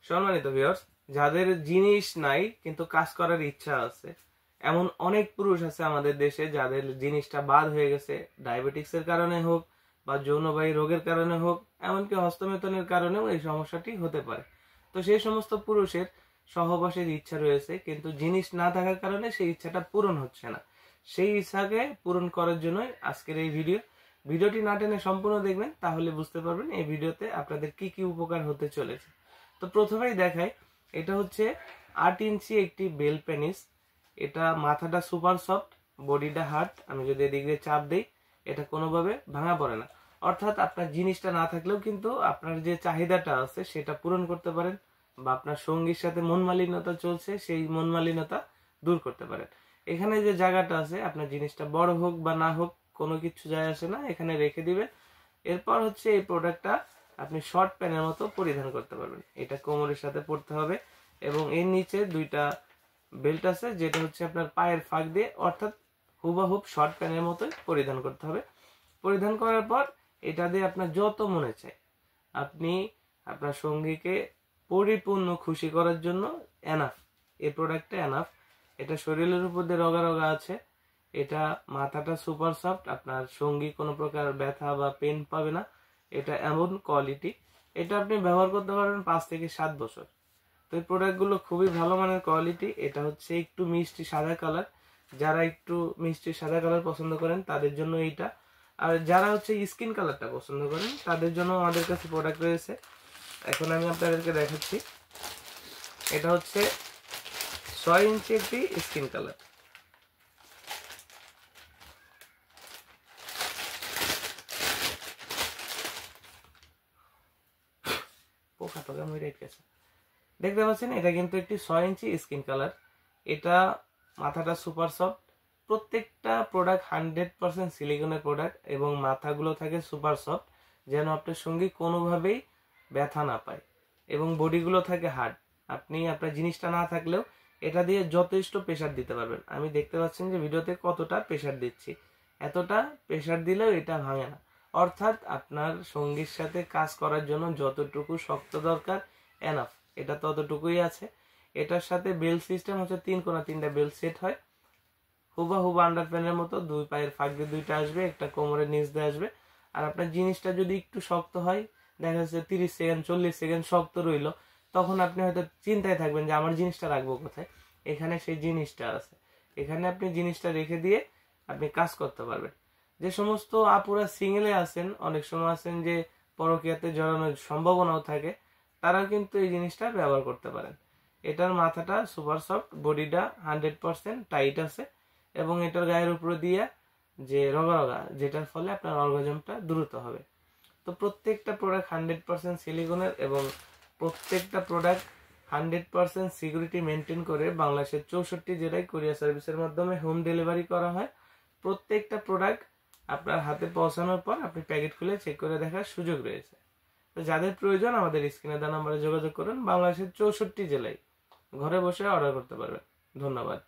সম্মানিত ভিউয়ার্স, যাদের জিনিস নাই কিন্তু কাজ করার ইচ্ছা আছে, এমন অনেক পুরুষ আছে আমাদের দেশে যাদের জিনিসটা বাদ হয়ে গেছে, ডায়াবেটিক্সের কারণে হোক বা যৌনবাহী রোগের কারণে হোক, এমনকি হস্তমেতনের কারণেও এই সমস্যাটি হতে পারে। তো সেই সমস্ত পুরুষের সহবাসের ইচ্ছা রয়েছে, কিন্তু জিনিস না থাকার কারণে সেই ইচ্ছাটা পূরণ হচ্ছে না। সেই ইচ্ছাকে পূরণ করার জন্যই আজকের এই ভিডিওটি না টেনে সম্পূর্ণ দেখবেন, তাহলে বুঝতে পারবেন এই ভিডিওতে আপনাদের কি কি উপকার হতে চলেছে। তো প্রথমেই দেখাই, এটা হচ্ছে 8 ইঞ্চি একটি বেল পেনিস। এটা মাথাটা সুপার সফট, বডিটা হার্ড। আমি যদি এদিক দিয়ে চাপ দিই, এটা কোনোভাবে ভাঙা পড়ে না। অর্থাৎ আপনার জিনিসটা না থাকলেও কিন্তু আপনার যে চাহিদাটা আছে সেটা পূরণ করতে পারেন, বা আপনার সঙ্গীর সাথে মন মালিন্যতা চলছে সেই মন মালিন্যতা দূর করতে পারেন। এখানে যে জায়গাটা আছে, আপনার জিনিসটা বড় হোক বা না হোক কোনো কিছু যায় আসে না, এখানে রেখে দিবেন। এরপর হচ্ছে এই প্রোডাক্টটা আপনি শর্ট প্যান্টের মতো পরিধান করতে পারবেন। এটা কোমরের সাথে পরতে হবে এবং এর নিচে দুইটা বেল্ট আছে, যেটা হচ্ছে আপনার পায়ের ফাঁক দিয়ে, অর্থাৎ হুবাহুব শর্ট প্যান্টের মতোই পরিধান করতে হবে। পরিধান করার পর এটা দিয়ে আপনার যত মনে চায় আপনি আপনার সঙ্গীকে পরিপূর্ণ খুশি করার জন্য এনাফ। এই প্রোডাক্টটা এনাফ। এটা শরীরের উপর দিয়ে রগা রগা আছে। এটা মাথাটা সুপার সফট, আপনার সঙ্গী কোনো প্রকার ব্যথা বা পেন পাবে না। এটা এমন কোয়ালিটি, এটা আপনি ব্যবহার করতে পারবেন 5 থেকে 7 বছর। তো এই প্রোডাক্টগুলো খুবই ভালো মানের কোয়ালিটি। এটা হচ্ছে একটু মিষ্টি সাদা কালার, যারা একটু মিষ্টি সাদা কালার পছন্দ করেন তাদের জন্য এইটা। আর যারা হচ্ছে স্কিন কালারটা পছন্দ করেন তাদের জন্য আমাদের কাছে প্রোডাক্ট রয়েছে। এখন আমি আপনাদেরকে দেখাচ্ছি। এটা হচ্ছে 6 ইঞ্চি একটি স্কিন কালার। পোকা টোকা মরে গেছে, দেখতে পাচ্ছেন। এটা কিন্তু একটি 6 ইঞ্চি স্কিন কালার। এটা মাথাটা সুপার সফট। প্রত্যেকটা প্রোডাক্ট 100% সিলিকনের প্রোডাক্ট এবং মাথাগুলো থাকে সুপার সফট, যেন আপনার সঙ্গী কোনোভাবেই ব্যথা না পায়। এবং বডিগুলো থাকে হার্ড। আপনি আপনার জিনিসটা না থাকলেও এটা দিয়ে যথেষ্ট প্রেসার দিতে পারবেন। আমি দেখতে পাচ্ছেন যে ভিডিওতে কতটা প্রেসার দিচ্ছি, এতটা প্রেসার দিলেও এটা ভাঙে না। অর্থাৎ আপনার সঙ্গীর সাথে কাজ করার জন্য যতটুকু শক্ত দরকার এনাফ, এটা ততটুকুই আছে। এটার সাথে বেল্ট সিস্টেম হচ্ছে 3 কোণা 3টা বেল্ট সেট হয়, হুবা আন্ডার প্যানের মতো। দুই পায়ের ফাঁক দিয়ে দুইটা আসবে, একটা কোমরের নিচ দিয়ে আসবে। আর আপনার জিনিসটা যদি একটু শক্ত হয়, দেখা যাচ্ছে 30 সেকেন্ড 40 সেকেন্ড শক্ত রইলো, তখন আপনি হয়তো চিন্তায় থাকবেন যে আমার জিনিসটা রাখবো কোথায়। এখানে সেই জিনিসটা আছে, এখানে আপনি জিনিসটা রেখে দিয়ে আপনি কাজ করতে পারবেন। যে সমস্ত আপুরা সিঙ্গেলে আছেন, অনেক সময় আছেন যে পরকীয়াতে জড়ানোর সম্ভাবনাও থাকে, তারা কিন্তু এই জিনিসটা ব্যবহার করতে পারেন। এটার মাথাটা সুপার সফট, বডিটা 100% টাইট আছে এবং এটার গায়ের উপরে দিয়ে যে রগা রগা, যেটার ফলে আপনার অর্গাজমটা দ্রুত হবে। তো প্রত্যেকটা প্রোডাক্ট 100% সিলিকনের এবং প্রত্যেকটা প্রোডাক্ট 100% সিকিউরিটি মেনটেন করে বাংলাদেশের 64 জেলায় কুরিয়ার সার্ভিসের মাধ্যমে হোম ডেলিভারি করা হয়। প্রত্যেকটা প্রোডাক্ট আপনার হাতে পৌঁছানোর পর আপনি প্যাকেট খুলে চেক করে দেখার সুযোগ রয়েছে। তো যাদের প্রয়োজন আমাদের স্ক্রিনে দেওয়া নম্বরে যোগাযোগ করুন। বাংলাদেশের 64 জেলায় ঘরে বসে অর্ডার করতে পারবেন। ধন্যবাদ।